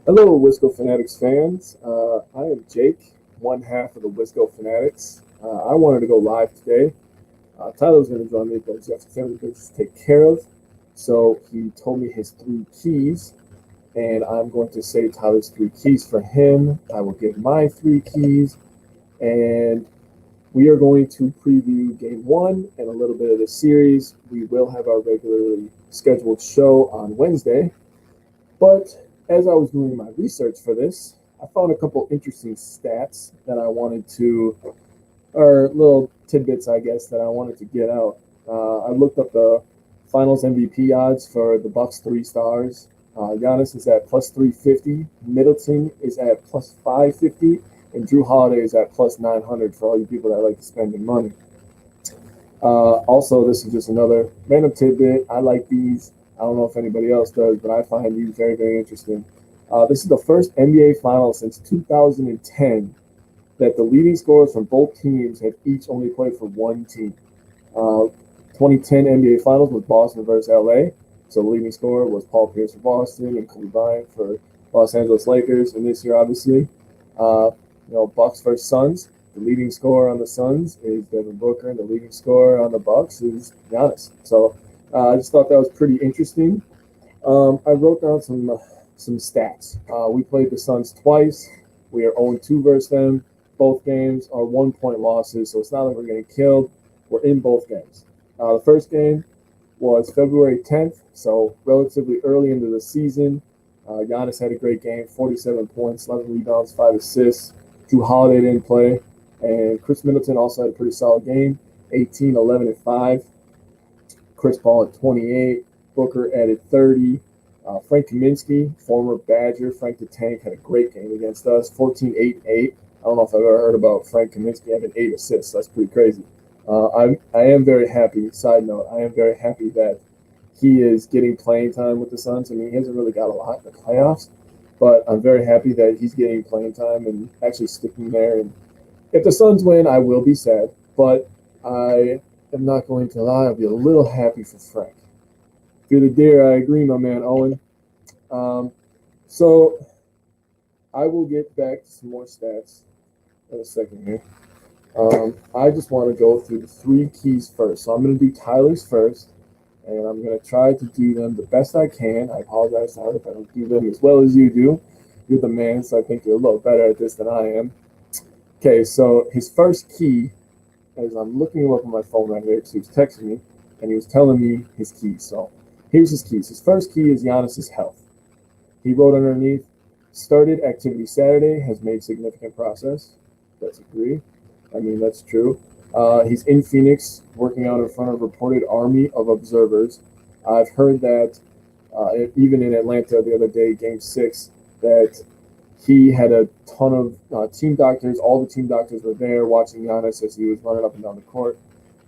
Hello, Wisco Fanatics fans. I am Jake, one half of the Wisco Fanatics. I wanted to go live today. Tyler's going to join me, but he's got some family business to take care of. So he told me his three keys, and I'm going to say Tyler's three keys for him. I will give my three keys, and we are going to preview game one and a little bit of the series. We will have our regularly scheduled show on Wednesday, but as I was doing my research for this, I found a couple interesting stats that I wanted to, or little tidbits, I guess, that I wanted to get out. I looked up the Finals MVP odds for the Bucks 3 stars. Giannis is at plus 350. Middleton is at plus 550, and Drew Holiday is at plus 900 for all you people that like to spend your money. Also, this is just another random tidbit. I like these. I don't know if anybody else does, but I find these very, very interesting. This is the first NBA final since 2010 that the leading scorers from both teams have each only played for one team. 2010 NBA Finals was Boston versus LA. So the leading scorer was Paul Pierce for Boston and Kobe Bryant for Los Angeles Lakers. And this year, obviously, Bucks versus Suns. The leading scorer on the Suns is Devin Booker, and the leading scorer on the Bucks is Giannis. So I just thought that was pretty interesting. I wrote down some stats. We played the Suns twice. We are 0-2 versus them. Both games are 1 point losses, so it's not like we're getting killed. We're in both games. The first game was February 10th, so relatively early into the season. Giannis had a great game, 47 points, 11 rebounds, 5 assists. Drew Holiday didn't play, and Chris Middleton also had a pretty solid game, 18, 11, and 5. Chris Paul at 28. Booker added 30. Frank Kaminsky, former Badger, Frank the Tank, had a great game against us, 14, 8, and 8. I don't know if I've ever heard about Frank Kaminsky having 8 assists. That's pretty crazy. I am very happy. Side note, I am very happy that he is getting playing time with the Suns. I mean, he hasn't really got a lot in the playoffs, but I'm very happy that he's getting playing time and actually sticking there. And if the Suns win, I will be sad, but I am not going to lie. I'll be a little happy for Frank. Through the deer, I agree, my man Owen. Um, so I will get back to some more stats in a second here. I just want to go through the three keys first. So I'm going to do Tyler's first, and I'm going to try to do them the best I can. I apologize, Tyler, if I don't do them as well as you do. You're the man, so I think you're a little better at this than I am. Okay, so his first key, as I'm looking him up on my phone right here, because he was texting me, and he was telling me his keys. So here's his keys. His first key is Giannis's health. He wrote underneath, started activity Saturday, has made significant progress. Let's agree. I mean, that's true. He's in Phoenix, working out in front of a reported army of observers. I've heard that even in Atlanta the other day, Game 6, that he had a ton of team doctors. All the team doctors were there watching Giannis as he was running up and down the court.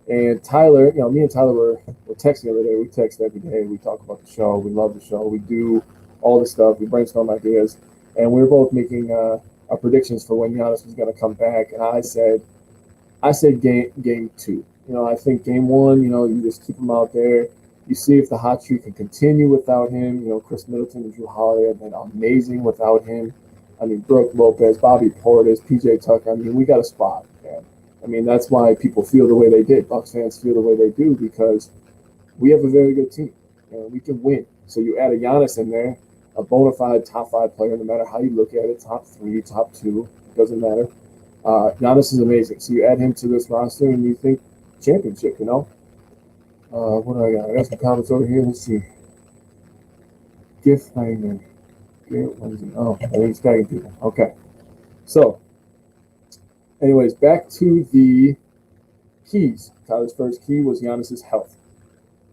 And Tyler, me and Tyler were texting the other day. We text every day. We talk about the show. We love the show. We do all the stuff. We brainstorm ideas. And we were both making our predictions for when Giannis was going to come back. And I said game two. I think game one, you just keep him out there. You see if the hot streak can continue without him. Chris Middleton and Drew Holiday have been amazing without him. I mean, Brooke Lopez, Bobby Portis, PJ Tucker. I mean, we got a spot, man. I mean, that's why people feel the way they did. Bucks fans feel the way they do because we have a very good team and we can win. So you add a Giannis in there, a bona fide top five player, no matter how you look at it, top three, top two, doesn't matter. Giannis is amazing. So you add him to this roster and you think championship. What do I got? I got some comments over here. Let's see. Gift Langman. Oh, I think he's tagging people. Okay. So, anyways, back to the keys. Tyler's first key was Giannis's health.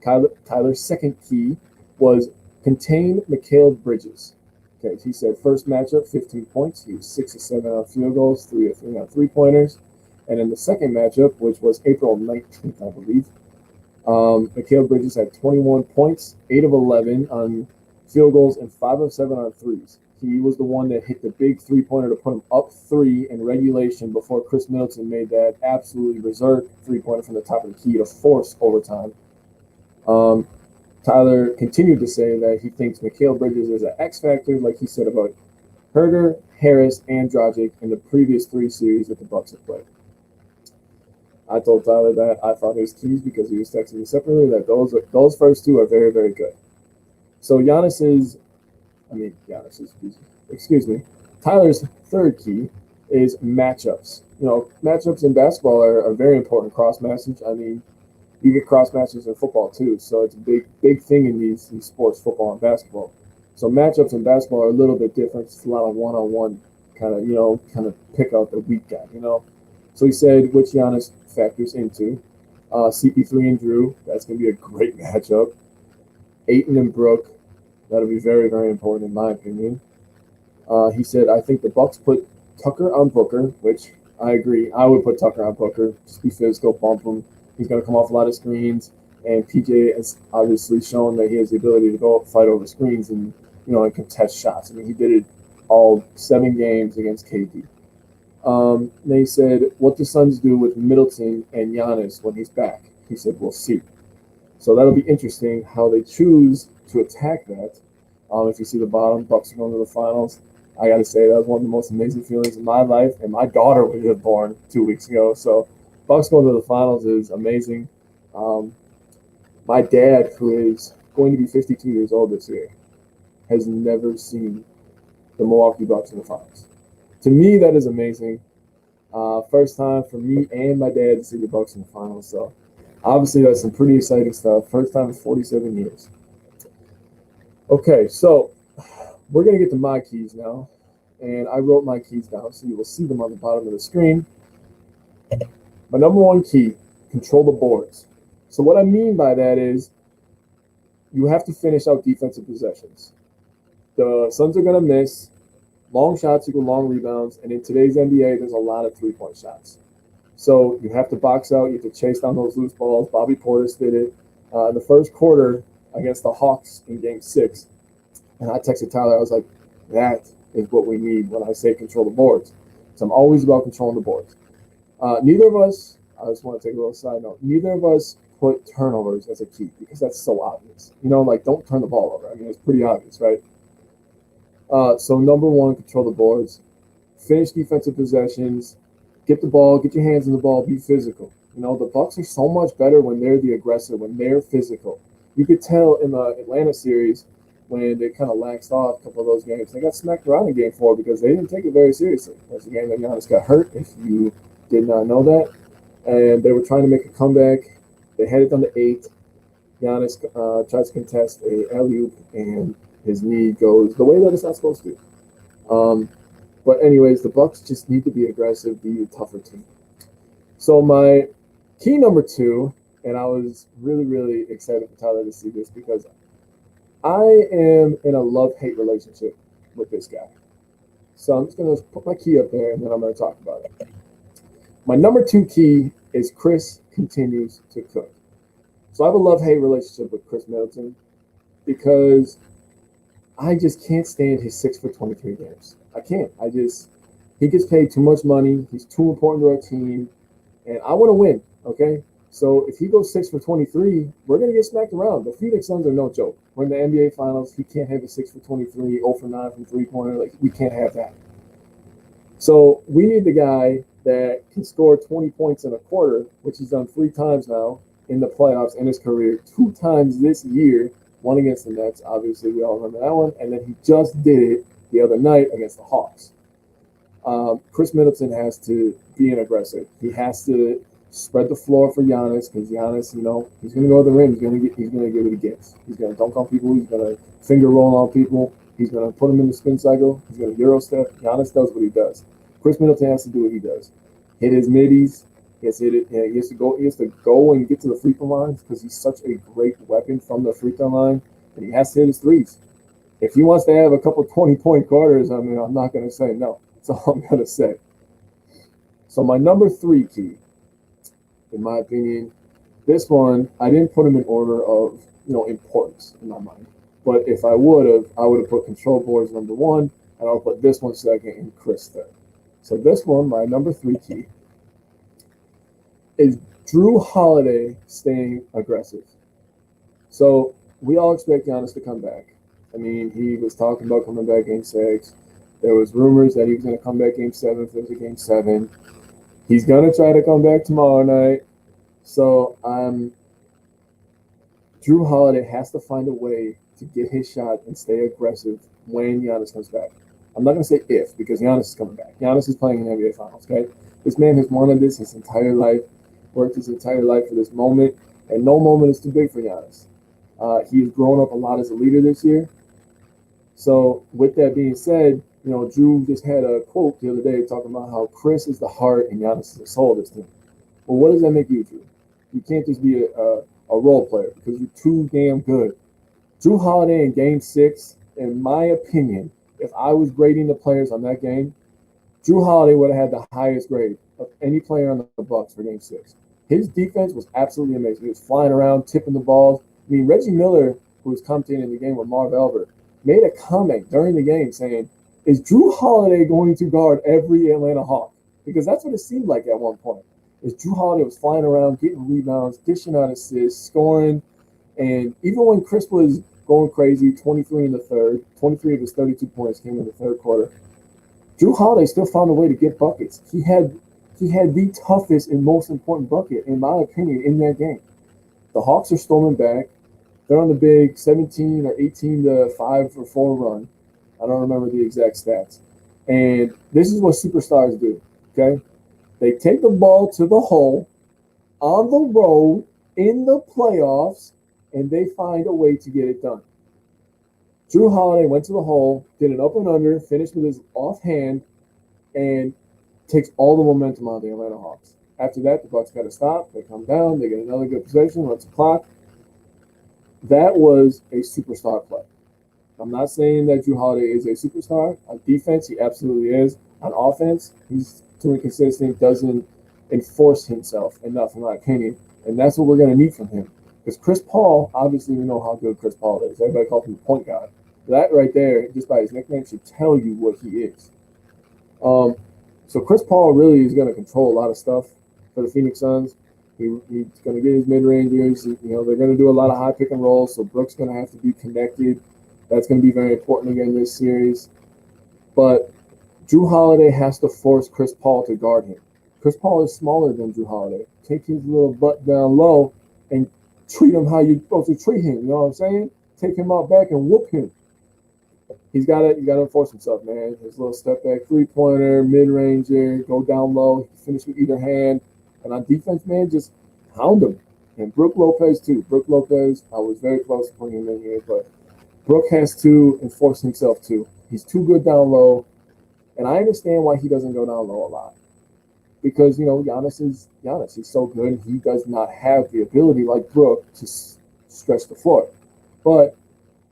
Tyler's second key was contain Mikal Bridges. Okay, he said first matchup, 15 points. He was 6 of 7 on field goals, 3 of 3 on three-pointers. And in the second matchup, which was April 19th, I believe, Mikal Bridges had 21 points, 8 of 11 on field goals, and 5 of 7 on threes. He was the one that hit the big three-pointer to put him up 3 in regulation before Chris Middleton made that absolutely berserk three-pointer from the top of the key to force overtime. Tyler continued to say that he thinks Mikal Bridges is an X factor, like he said about Herder, Harris, and Dragic in the previous 3 series that the Bucks have played. I told Tyler that I thought his keys, because he was texting me separately, that those first two are very, very good. So excuse me, Tyler's third key is matchups. Matchups in basketball are a very important cross matches. You get cross matches in football too, so it's a big thing in these sports, football and basketball. So matchups in basketball are a little bit different. It's a lot of one-on-one kind of pick out the weak guy. So he said which Giannis factors into CP3 and Drew. That's going to be a great matchup. Ayton and Brook. That'll be very, very important in my opinion. He said, I think the Bucks put Tucker on Booker, which I agree. I would put Tucker on Booker. Just be physical, bump him. He's going to come off a lot of screens. And PJ has obviously shown that he has the ability to go fight over screens and contest shots. He did it all 7 games against KD. Then he said, what the Suns do with Middleton and Giannis when he's back. He said, we'll see. So that'll be interesting how they choose to attack that. If you see the bottom, Bucks are going to the finals. I got to say, that was one of the most amazing feelings in my life. And my daughter was just born 2 weeks ago. So Bucks going to the finals is amazing. My dad, who is going to be 52 years old this year, has never seen the Milwaukee Bucks in the finals. To me, that is amazing. First time for me and my dad to see the Bucks in the finals. So obviously that's some pretty exciting stuff. First time in 47 years. Okay, so we're going to get to my keys now. And I wrote my keys down, so you will see them on the bottom of the screen. My number 1 key, control the boards. So what I mean by that is you have to finish out defensive possessions. The Suns are going to miss. Long shots equal long rebounds. And in today's NBA, there's a lot of 3-point shots. So you have to box out. You have to chase down those loose balls. Bobby Portis did it in the first quarter against the Hawks in Game 6. And I texted Tyler. I was like, that is what we need when I say control the boards. So I'm always about controlling the boards. Neither of us, I just want to take a little side note, neither of us put turnovers as a key because that's so obvious. Don't turn the ball over. It's pretty obvious, right? So number 1, control the boards. Finish defensive possessions. Get the ball. Get your hands on the ball. Be physical. The Bucks are so much better when they're the aggressor, when they're physical. You could tell in the Atlanta series when they kind of laxed off a couple of those games. They got smacked around in Game 4 because they didn't take it very seriously. That's the game that Giannis got hurt, if you did not know that. And they were trying to make a comeback. They had it down to 8. Giannis tries to contest a alley-oop, and his knee goes the way that it's not supposed to. But anyways, the Bucks just need to be aggressive, be a tougher team. So my key number 2, and I was really, really excited for Tyler to see this because I am in a love-hate relationship with this guy. So I'm just going to put my key up there, and then I'm going to talk about it. My number 2 key is Chris continues to cook. So I have a love-hate relationship with Chris Middleton because I just can't stand his 6 for 23 games. I can't. He gets paid too much money. He's too important to our team. And I want to win, okay? So if he goes 6 for 23, we're going to get smacked around. The Phoenix Suns are no joke. We're in the NBA Finals. He can't have a 6 for 23, 0 for 9 from three-pointer. We can't have that. So we need the guy that can score 20 points in a quarter, which he's done 3 times now in the playoffs in his career, 2 times this year, one against the Nets. Obviously, we all remember that one. And then he just did it the other night against the Hawks. Chris Middleton has to be an aggressor. He has to spread the floor for Giannis because Giannis, he's going to go to the rim. He's going to get what he gets. He's going to dunk on people. He's going to finger roll on people. He's going to put them in the spin cycle. He's going to Euro step. Giannis does what he does. Chris Middleton has to do what he does. Hit his middies. He has to hit it. He has to go and get to the free throw lines because he's such a great weapon from the free throw line. And he has to hit his threes. If he wants to have a couple 20-point quarters, I'm not going to say no. That's all I'm going to say. So my number 3 key, in my opinion, this one, I didn't put him in order of, importance in my mind. But if I would have put control boards number 1, and I'll put this one second and Chris third. So this one, my number 3 key, is Drew Holiday staying aggressive. So we all expect Giannis to come back. He was talking about coming back Game 6. There was rumors that he was going to come back game 7 if it was a game 7. He's going to try to come back tomorrow night. So Jrue Holiday has to find a way to get his shot and stay aggressive when Giannis comes back. I'm not going to say if, because Giannis is coming back. Giannis is playing in the NBA Finals, okay? This man has wanted this his entire life, worked his entire life for this moment, and no moment is too big for Giannis. He's grown up a lot as a leader this year. So with that being said, Jrue just had a quote the other day talking about how Chris is the heart and Giannis is the soul of this team. Well, what does that make you, Jrue? You can't just be a role player because you're too damn good. Jrue Holiday in Game 6, in my opinion, if I was grading the players on that game, Jrue Holiday would have had the highest grade of any player on the Bucks for Game 6. His defense was absolutely amazing. He was flying around, tipping the balls. I mean, Reggie Miller, who was commentating in the game with Marv Albert, made a comment during the game saying, is Jrue Holiday going to guard every Atlanta Hawk? Because that's what it seemed like at one point. Is Jrue Holiday was flying around, getting rebounds, dishing out assists, scoring. And even when Chris was going crazy, 23 in the third, 23 of his 32 points came in the third quarter, Jrue Holiday still found a way to get buckets. He had the toughest and most important bucket, in my opinion, in that game. The Hawks are storming back. They're on the big 17 or 18 to 5 or 4 run. I don't remember the exact stats. And this is what superstars do, okay? They take the ball to the hole on the road in the playoffs, and they find a way to get it done. Jrue Holiday went to the hole, did an up and under, finished with his offhand, and takes all the momentum out of the Atlanta Hawks. After that, the Bucks got to stop. They come down. They get another good possession. Runs the clock. That was a superstar play. I'm not saying that Jrue Holiday is a superstar. On defense, he absolutely is. On offense, he's too inconsistent, doesn't enforce himself enough, in my opinion. And that's what we're going to need from him. Because Chris Paul, obviously we know how good Chris Paul is. Everybody calls him the point guard. That right there, just by his nickname, should tell you what he is. So Chris Paul really is going to control a lot of stuff for the Phoenix Suns. He's going to get his mid-rangers. They're going to do a lot of high pick and roll, so Brooks going to have to be connected. That's going to be very important again this series. But Jrue Holiday has to force Chris Paul to guard him. Chris Paul is smaller than Jrue Holiday. Take his little butt down low and treat him how you're supposed to treat him. You know what I'm saying? Take him out back and whoop him. You got to enforce himself, man. His little step back 3-pointer, mid-ranger, go down low, finish with either hand. And on defense, man, just hound him. And Brook Lopez, too. Brook Lopez, I was very close to putting him in here, but Brook has to enforce himself, too. He's too good down low. And I understand why he doesn't go down low a lot. Because, Giannis is Giannis. He's so good. He does not have the ability like Brook to stretch the floor. But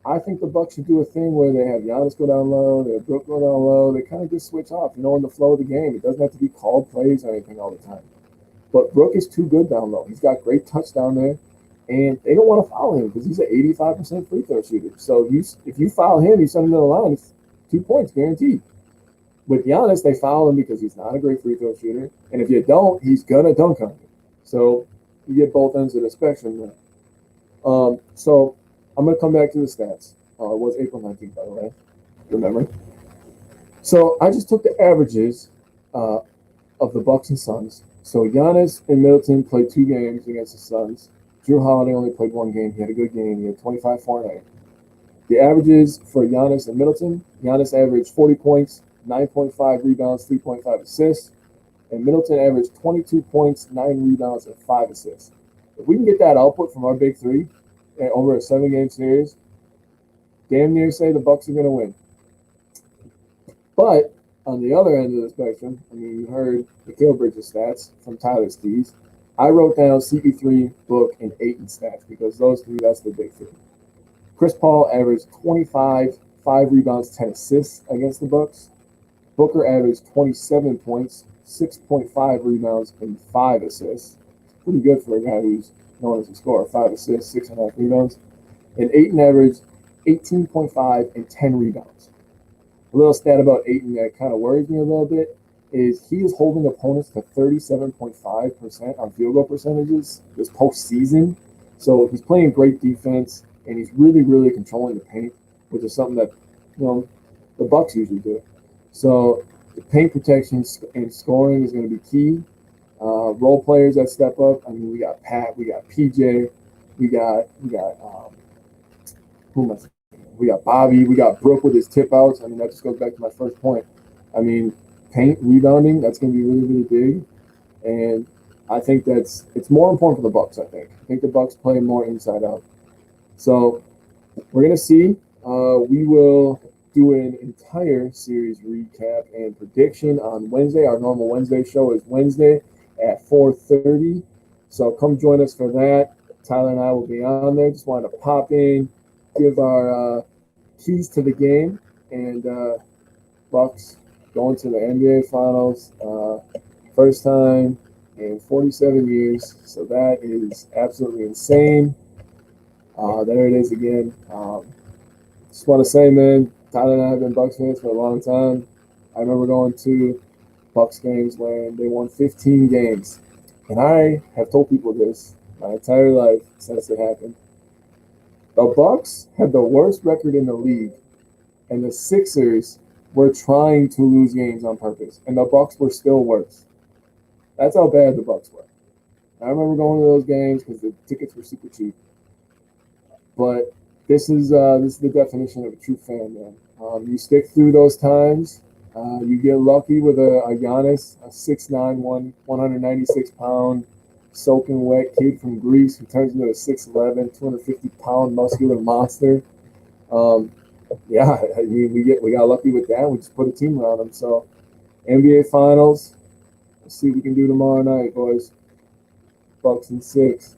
I think the Bucks should do a thing where they have Giannis go down low, they have Brook go down low. They kind of just switch off, in the flow of the game. It doesn't have to be called plays or anything all the time. But Brook is too good down low. He's got great touch down there. And they don't want to foul him because he's an 85% free throw shooter. So if you foul him, you send him to the line, it's 2 points guaranteed. With Giannis, they foul him because he's not a great free throw shooter. And if you don't, he's going to dunk on you. So you get both ends of the spectrum there. So I'm going to come back to the stats. It was April 19th, by the way. Remember? So I just took the averages of the Bucks and Suns. So Giannis and Middleton played 2 games against the Suns. Jrue Holiday only played 1 game. He had a good game. He had 25, 4, and 8. The averages for Giannis and Middleton, Giannis averaged 40 points, 9.5 rebounds, 3.5 assists. And Middleton averaged 22 points, 9 rebounds, and 5 assists. If we can get that output from our big 3 over a 7-game series, damn near say the Bucks are going to win. But on the other end of the spectrum, you heard Mikal Bridges stats from Tyler Steves. I wrote down CP3, Book, and Ayton stats because those 3, that's the big 3. Chris Paul averaged 25, 5 rebounds, 10 assists against the Bucks. Booker averaged 27 points, 6.5 rebounds, and 5 assists. Pretty good for a guy who's known as a scorer. 5 assists, 6.5 rebounds. And Ayton averaged 18.5 and 10 rebounds. A little stat about Ayton that kind of worries me a little bit is he is holding opponents to 37.5% on field goal percentages this postseason. So he's playing great defense, and he's really, really controlling the paint, which is something that, the Bucks usually do. So the paint protection and scoring is going to be key. Role players that step up. I mean, we got Pat, we got PJ, we got who am I saying? We got Bobby, we got Brooke with his tip outs. I mean, that just goes back to my first point. I mean, paint rebounding, that's going to be really, really big. And I think it's more important for the Bucks. I think the Bucks play more inside out. So we're gonna see. We will do an entire series recap and prediction on Wednesday. Our normal Wednesday show is Wednesday at 4:30. So come join us for that. Tyler and I will be on there. Just wanted to pop in, give our keys to the game, and Bucks going to the NBA Finals. First time in 47 years. So that is absolutely insane. There it is again. Just want to say, man, Tyler and I have been Bucks fans for a long time. I remember going to Bucks games when they won 15 games. And I have told people this my entire life since it happened. The Bucks had the worst record in the league, and the Sixers were trying to lose games on purpose, and the Bucks were still worse. That's how bad the Bucks were. I remember going to those games because the tickets were super cheap. But this is the definition of a true fan, man. You stick through those times. You get lucky with a Giannis, a 6'9", 196-pound, soaking wet kid from Greece who turns into a 6'11", 250-pound muscular monster. Yeah, I mean, we got lucky with that. We just put a team around him. So NBA Finals. Let's see what we can do tomorrow night, boys. Bucks in 6.